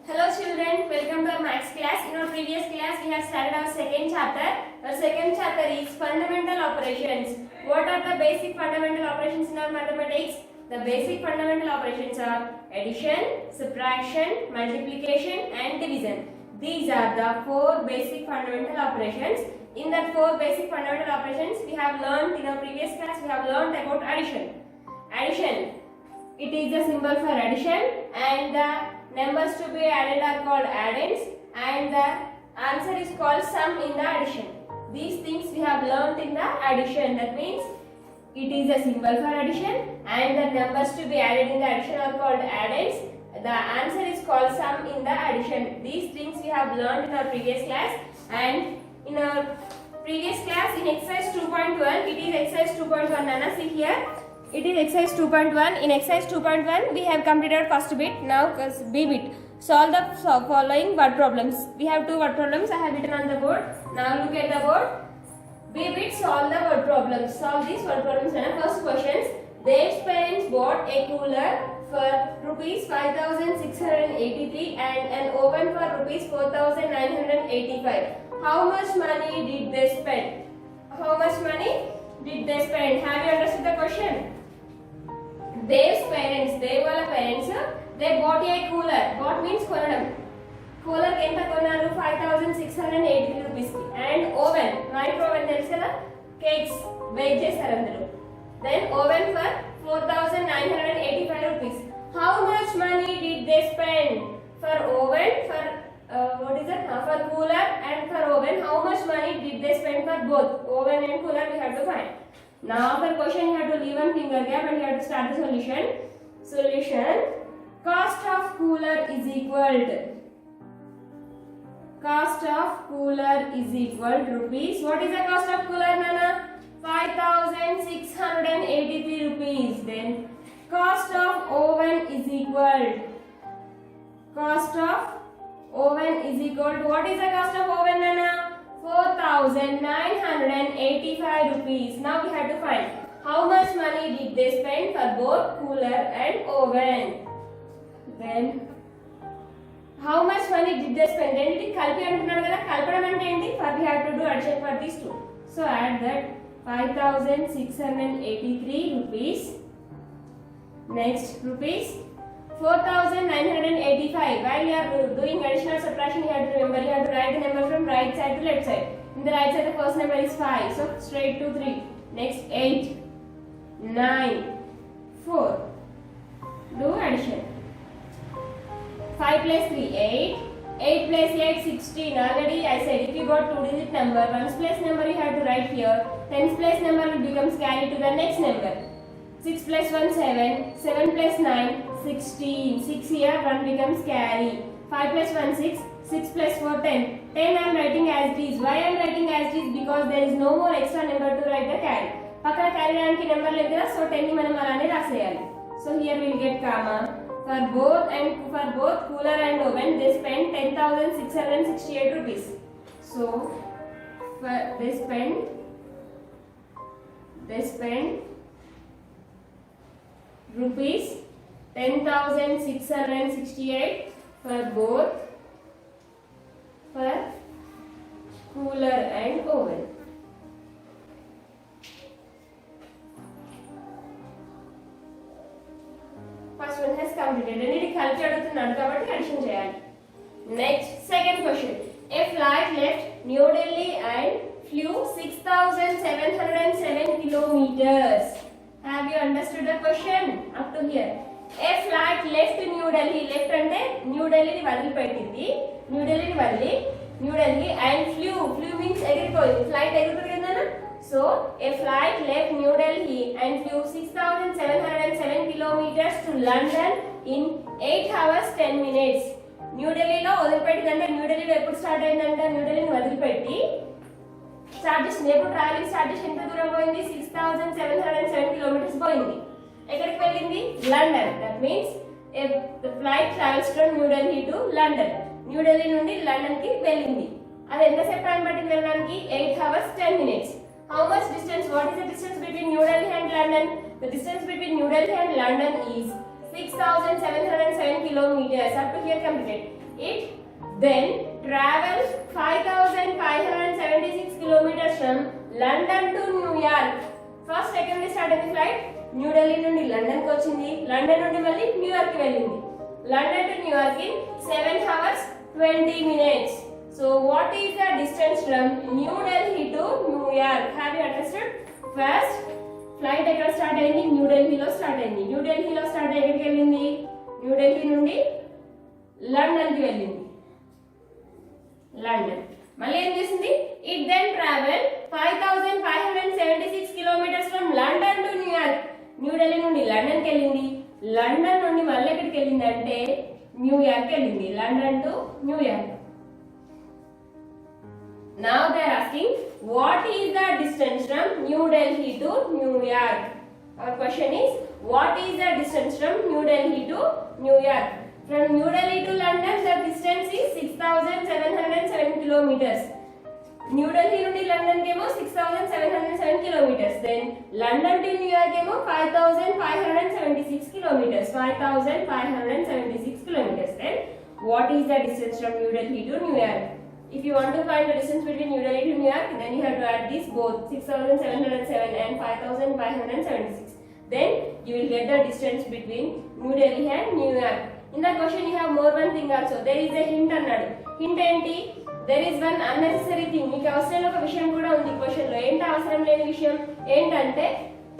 Hello children, welcome to our maths class. In our previous class we have started our second chapter. Our second chapter is fundamental operations. What are the basic fundamental operations in our mathematics? The basic fundamental operations are addition, subtraction, multiplication and division. These are the four basic fundamental operations. In that four basic fundamental operations we have learned in our previous class we have learned about addition. Addition, it is the symbol for addition and the numbers to be added are called addends and the answer is called sum in the addition. These things we have learnt in the addition. That means it is a symbol for addition and the numbers to be added in the addition are called addends. The answer is called sum in the addition. These things we have learnt in our previous class, and in our previous class in exercise 2.1 it is exercise 2.1. Nana, see here. It is exercise 2.1. In exercise 2.1 we have completed first bit. Now B bit. Solve the following word problems. We have two word problems I have written on the board. Now look at the board. B bit, solve the word problems. Solve these word problems. First questions. Dev's parents bought a cooler for rupees 5,683 and an oven for rupees 4,985. How much money did they spend? How much money did they spend? Have you understood the question? Dev's parents, Dev wala parents, they bought a cooler. Bought means konadam. Cooler enta konaru 5,683 rupees ki. And oven, micro oven telusu kada, cakes bake chesaru andulo. Then oven for 4,985 rupees. How much money did they spend for oven, for for cooler and for oven? How much money did they spend for both oven and cooler? We have to find. Now after question you have to leave one finger gap and you have to start the solution. Solution. Cost of cooler is equal to rupees. What is the cost of cooler, Nana? 5,683 rupees. Then cost of oven is equal to what is the cost of oven, Nana? 4,985 rupees. Now we have to find how much money did they spend for both cooler and oven. Then how much money did they spend? Then it is kalpi antunnadu kada, kalpadam ante enti? For we have to do addition for these two. So add that 5,683 rupees. Next rupees 4,985. While you are doing addition or subtraction, you have to remember, you have to write the number from right side to left side. In the right side, the first number is 5. So straight to 3. Next 8, 9, 4. Do addition. 5 plus 3, 8. 8 plus 8, 16. Already I said if you got 2-digit number, ones place number you have to write here. Tens place number will become carry to the next number. 6 plus 1, 7. 7 plus 9, 16. 6 here, 1 becomes carry. 5 plus 1, 6. 6 plus 4, 10. 10 I am writing as it is. Why I am writing as it is? Because there is no more extra number to write the carry. Pakka carry ranki number లేదు కదా, so 10 ని మనం అలానే రాసేయాలి. So here we will get comma. For both cooler and oven they spent 10,668 rupees. So they spent rupees 10,668 for both for cooler and oven. First one has completed. And it kalpi adugutunnadu kabatti addition cheyali. Next, second question. A flight left New Delhi and flew 6,707 kilometers. Have you understood the question up to here? A flight left New Delhi. Left ante New Delhi ni vadilipetindi. New Delhi and flew means egiripoyindi. Flight egirutadi kada. So a flight left New Delhi and flew 6,707 kilometers to London in 8 hours 10 minutes. New Delhi lo వదిలిపెట్టిందంటే new ఢిల్లీలో ఎప్పుడు start అయిందంటే new ఢిల్లీని వదిలిపెట్టి start చేసింది. ఎప్పుడు travelling start చేసి ఎంత దూరం పోయింది? 6,707 kilometers పోయింది. ఎక్కడికి వెళ్ళింది? London. That means the flight travels from New Delhi to London. New Delhi నుండి లండన్ కి వెళ్ళింది. అది ఎంతసేపు టైం పట్టింది వెళ్ళడానికి? 8 hours 10 minutes. How much distance? What is the distance between New Delhi and London? The distance between New Delhi and London is 6,707 kilometers. Up to here completed. It then travels 5,576 kilometers from London to New York. First ఎక్కడి నుండి start అయింది flight? New Delhi నుండి London కి వచ్చింది. London నుండి మళ్ళీ New York కి వెళ్ళింది. London to New York in 7 hours 20 minutes. So what is the distance from New Delhi to New York? Have you understood? First flight ఎక్కడ స్టార్ట్ అయింది? న్యూ ఢిల్లీలో స్టార్ట్ అయింది. న్యూ ఢిల్లీలో స్టార్ట్ అయ్యి ఎక్కడికి వెళ్ళింది? న్యూ ఢిల్లీ నుండి లండన్ కి వెళ్ళింది. లండన్ మళ్ళీ ఏం చేసింది? It then travel 5,576 kilometers from London to New York. New Delhi నుండి లండన్ కి వెళ్ళింది. లండన్ నుండి మళ్ళీ ఎక్కడికి వెళ్ళింది అంటే న్యూయార్క్ కి వెళ్ళింది. London to New York. Now they are asking what is the distance from New Delhi to New York? Our question is what is the distance from New Delhi to New York? From New Delhi to London the distance is 6,707 kilometers. New Delhi నుండి London కేమో 6,707 kilometers. Then London to New York కేమో 5,576 kilometers. 5,576 kilometers. Then what is the distance from New Delhi to New York? If you want to find the distance between New Delhi to New York, then you have to add these both 6,707 and 5,576. Then you will get the distance between New Delhi and New York. In the question you have more one thing also. There is a hint అన్నాడు. Hint ఏంటి? There is one unnecessary thing. మీకు అవసరం ఒక విషయం కూడా ఉంది question లో. ఏంటి అవసరం లేని విషయం? ఏంటంటే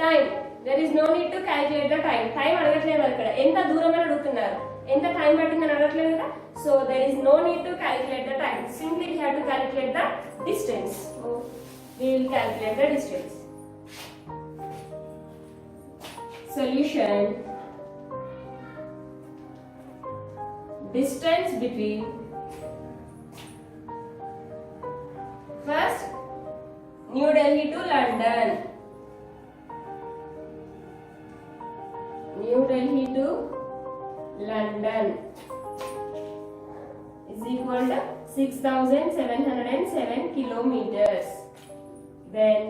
time. There is no need to calculate the time. Time అడగట్లేదు అక్కడ. ఎంత దూరం అని అడుగుతున్నారు. ఎంత టైం పట్టిందని అడగట్లేదు కదా. So there is no need to calculate the time. Simply we have to calculate the distance. So we will calculate the distance. Solution. Distance between first New Delhi to London. New Delhi to London is equal to 6,707 kilometers. Then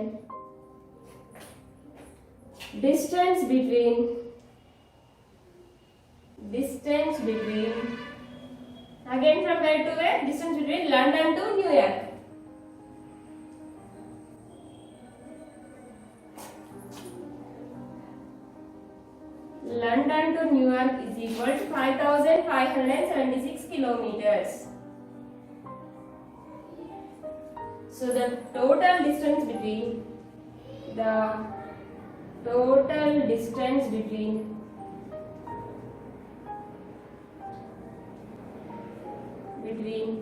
distance between again from where to where? Distance between London to New York. London to New York is equal to 5,576 kilometers. So the total distance between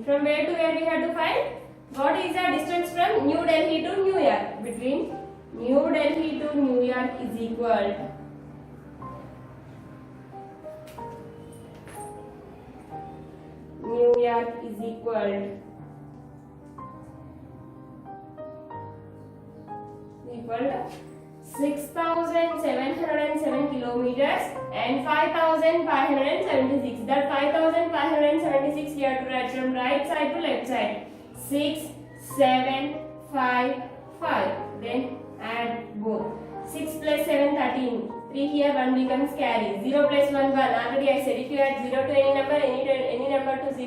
from where to where we have to find? What is the distance from New Delhi to New York? Between New Delhi to New York is equal New York is equal to 6,707 kilometers and 5,576. That 5,576 you have to write from right side to left side. 6, 7, 5, 5. Then add both. 6 plus 7, 13. 3 here, 1 becomes carry. 0 plus 1, 1. Already I said if you add 0 to any number, any number to 0,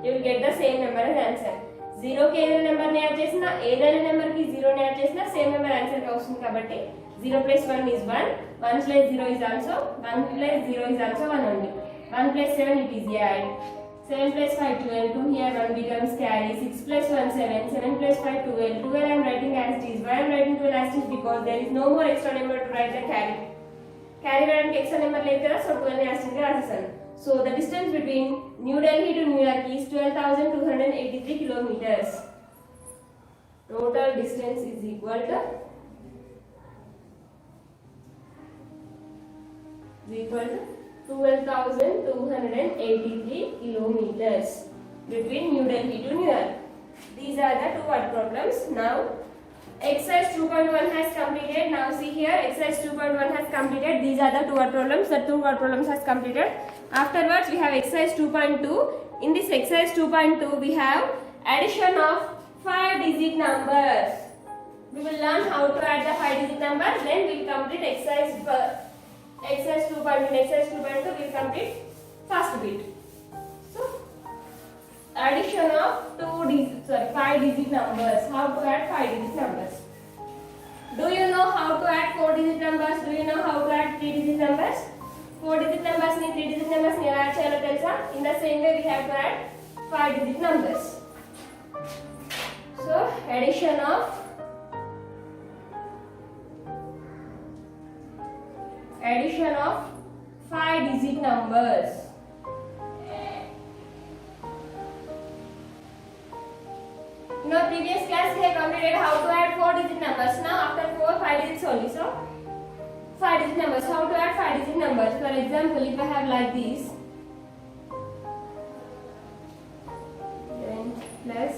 you will get the same number as answer. 0 కి ఏదైనా number ని add చేసినా ఏదైనా number కి 0 ని add చేసినా same number answer కి వస్తుంది కాబట్టి 0 plus 1 is 1, 1 plus 0 is also 1 plus 0 is also 1 only. 1 plus 7 it is add. 7 plus 5 12. 2 here 1 becomes carry. 6 plus 1 7. 7 plus 5 12. 12 I am writing as it is. Why I am writing 12 as it is? Because there is no more extra number to write the carry. Carry వేయడానికి extra number లేదు కదా, so 12 ని as it is రాసేసాను. So the distance between New Delhi to New York is 12,283 kilometers. Total distance is equal to 12,283 kilometers between New Delhi to New York. These are the two word problems. Now exercise 2.1 has completed. Now see here, exercise 2.1 has completed. These are the two word problems. The two word problems has completed. Afterwards we have exercise 2.2. In this exercise 2.2 we have addition of 5 digit numbers. We will learn how to add the 5 digit numbers, then we will complete exercise 2.2. Exercise 2.2 will complete first bit. So addition of 5-digit numbers. How to add 5-digit numbers? Do you know how to add 4-digit numbers? Do you know how to add 3-digit numbers? 4-digit numbers ni 3-digit numbers ni add cheyalo telusa. In the same way we have to add 5-digit numbers. So addition of 5-digit numbers. In our previous class we have completed how to add 4-digit numbers. Now after 5 digits only. So 5-digit numbers. How to add 5-digit numbers? For example, if I have like this, then plus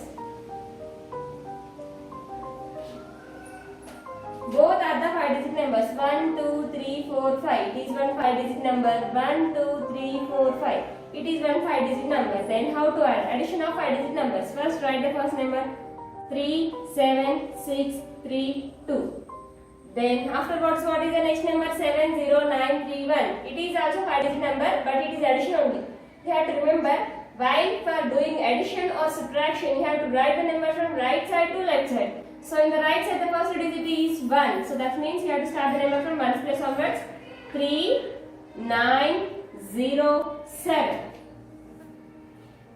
both are the 5-digit numbers. 1, 2, 3, 4, 5. It is one 5-digit number. 1, 2, 3, 4, 5. It is one 5-digit number. Then how to add? Addition of 5-digit numbers. First write the first number. 3, 7, 6, 3, 2. Then afterwards what is the next number? 7, 0, 9, 3, 1. It is also 5-digit number, but it is addition only. You have to remember, while for doing addition or subtraction, you have to write the number from right side to left side. So in the right side the first digit is 1. So that means you have to start the number from 1's place onwards. 3, 9, 0, 7.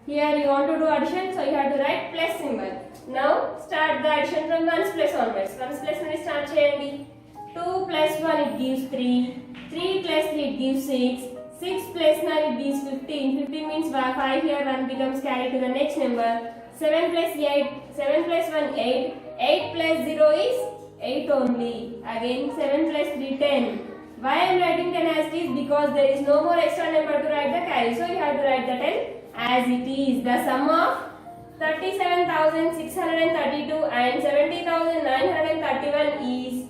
Here you want to do addition, so you have to write plus symbol. Now start the addition from 1's place onwards. 1's place only start cheyandi. 2 plus 1 it gives 3. 3 plus 3 it gives 6. 6 plus 9 it gives 15. 15 means 5 here, 1 becomes carried to the next number. 7 plus 8, 7 plus 1 8. 8 plus 0 is 8 only. Again 7 plus 3 10. Why I am writing 10 as it is? Because there is no more extra number to write the carry. So you have to write the 10 as it is. The sum of 37,632 and 70,931 is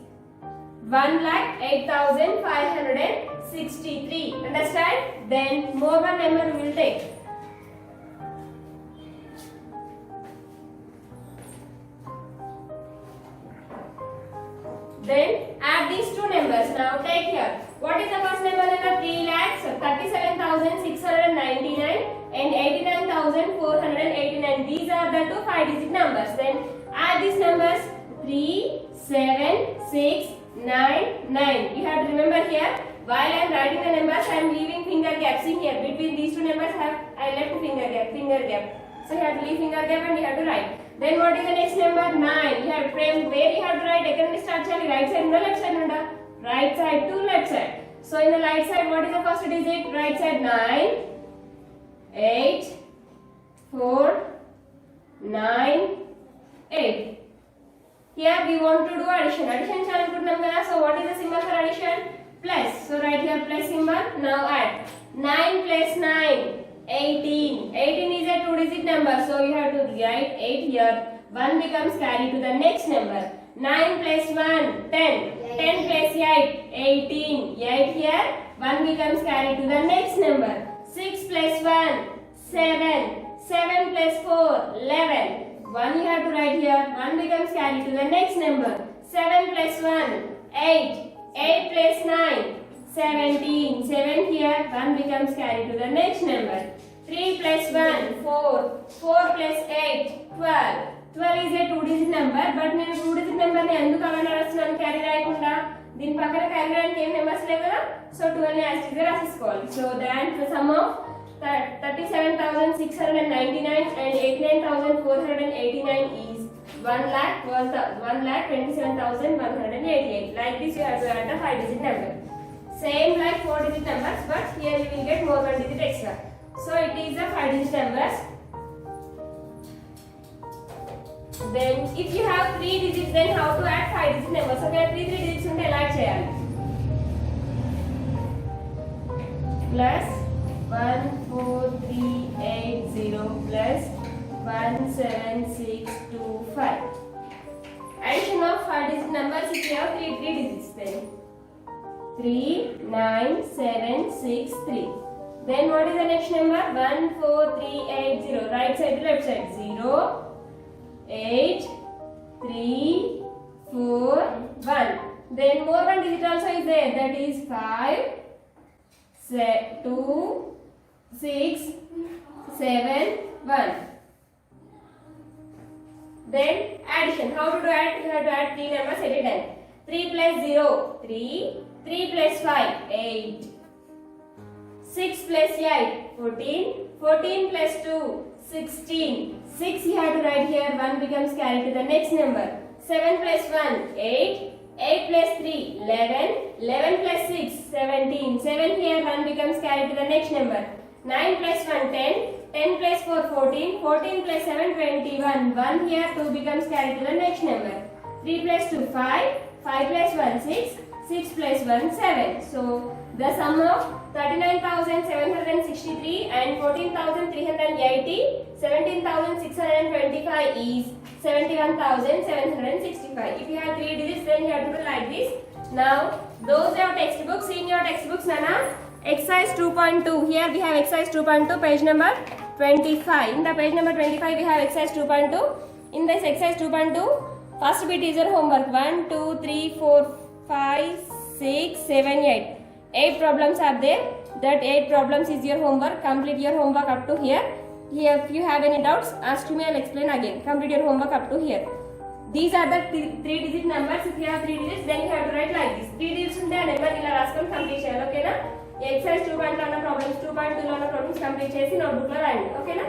1,08,563. Understand? Then more one number we will take. Then add these two numbers. Now take here. What is the first number? 3,37,699 and 89,489. These are the two 5-digit numbers. Then add these numbers. 3, 7, 6, 9, 9. You have to remember here. While I am writing the numbers, I am leaving finger gaps in here. Between these two numbers, I left finger gap. So you have to leave finger gap and you have to write. Then what is the next number? 9. You have to frame where you have to write. Again, start chali right side, no left side, no. Right side to left side. So in the right side, what is the first digit? Right side 9, 8, 4, 9, 8. Here we want to do addition. Addition shall include number. So what is the symbol for addition? Plus. So write here plus symbol. Now add. 9 plus 9. 18. 18 is a 2-digit number, so you have to write 8 here. 1 becomes carried to the next number. 9 plus 1, 10. 10 plus 8, 18. 8 here. 1 becomes carried to the next number. 6 plus 1, 7. 7 plus 4, 11. 1 you have to write here. 1 becomes carried to the next number. 7 plus 1, 8. 8 plus 9. 17. 7 here. 1 becomes carried to the next number. 3 plus 1, 4. 4 plus 8, 12. 12 is a 2-digit number, but నేను 2-digit number ని ఎందుకు అలా రాస్తున్నాను carry రాయకుండా? దీని పక్కన carry రాయడానికి ఏం నెంబర్స్ లేవు కదా, సో 12 ని యాజ్ ఇట్ గా రాసేసుకోవాలి. So the sum of 37,699 and 89,489 is 1,27,188. Like this you have to add the 5-digit number. Same like 4-digit numbers, but here you will get more 1 digit extra. So it is the 5-digit numbers. Then if you have 3 digits, then how to add 5-digit numbers? So there 3 digits unte ela cheyali. Plus 14380 plus 17625. Addition of 5-digit numbers if you have 3 digits then. 39763. Then what is the next number? 14380. Right side to left side. 0, 8, 3, 4, 1. Then more one digit also is there. That is 5, 2, 6, 7, 1. Then addition. How to do add? You have to add three numbers at a time. 3 plus 0, 3. 3 plus 5, 8. 6 plus 8, 14. 14 plus 2, 16. 6 you have to write here. 1 becomes carried to the next number. 7 plus 1, 8. 8 plus 3, 11. 11 plus 6, 17. 7 here. 1 becomes carried to the next number. 9 plus 1, 10. 10 plus 4, 14. 14 plus 7, 21. 1 here. 2 becomes carried to the next number. 3 plus 2, 5. 5 plus 1, 6. 6 plus 1, 7. So, the sum of 39,763 and 14,380, 17,625 is 71,765. If you have 3 digits, then you have to do like this. Now, those are textbooks. In your textbooks, Nana, exercise 2.2. Here we have exercise 2.2, page number 25. In the page number 25, we have exercise 2.2. In this exercise 2.2, first bit is your homework. 1, 2, 3, 4, 5, 6, 7, 8. 8 problems are there. That 8 problems is your homework. Complete your homework up to here. Here, if you have any doubts, ask me. I'll explain again. Complete your homework up to here. These are the 3-digit numbers. If you have 3 digits, then you have to write like this. 3 digits unte a number ila raskoni complete cheyali. Okay na? Exercise 2.1 problems, 2.2 problems complete chesi notebook lo rayandi. Okay na?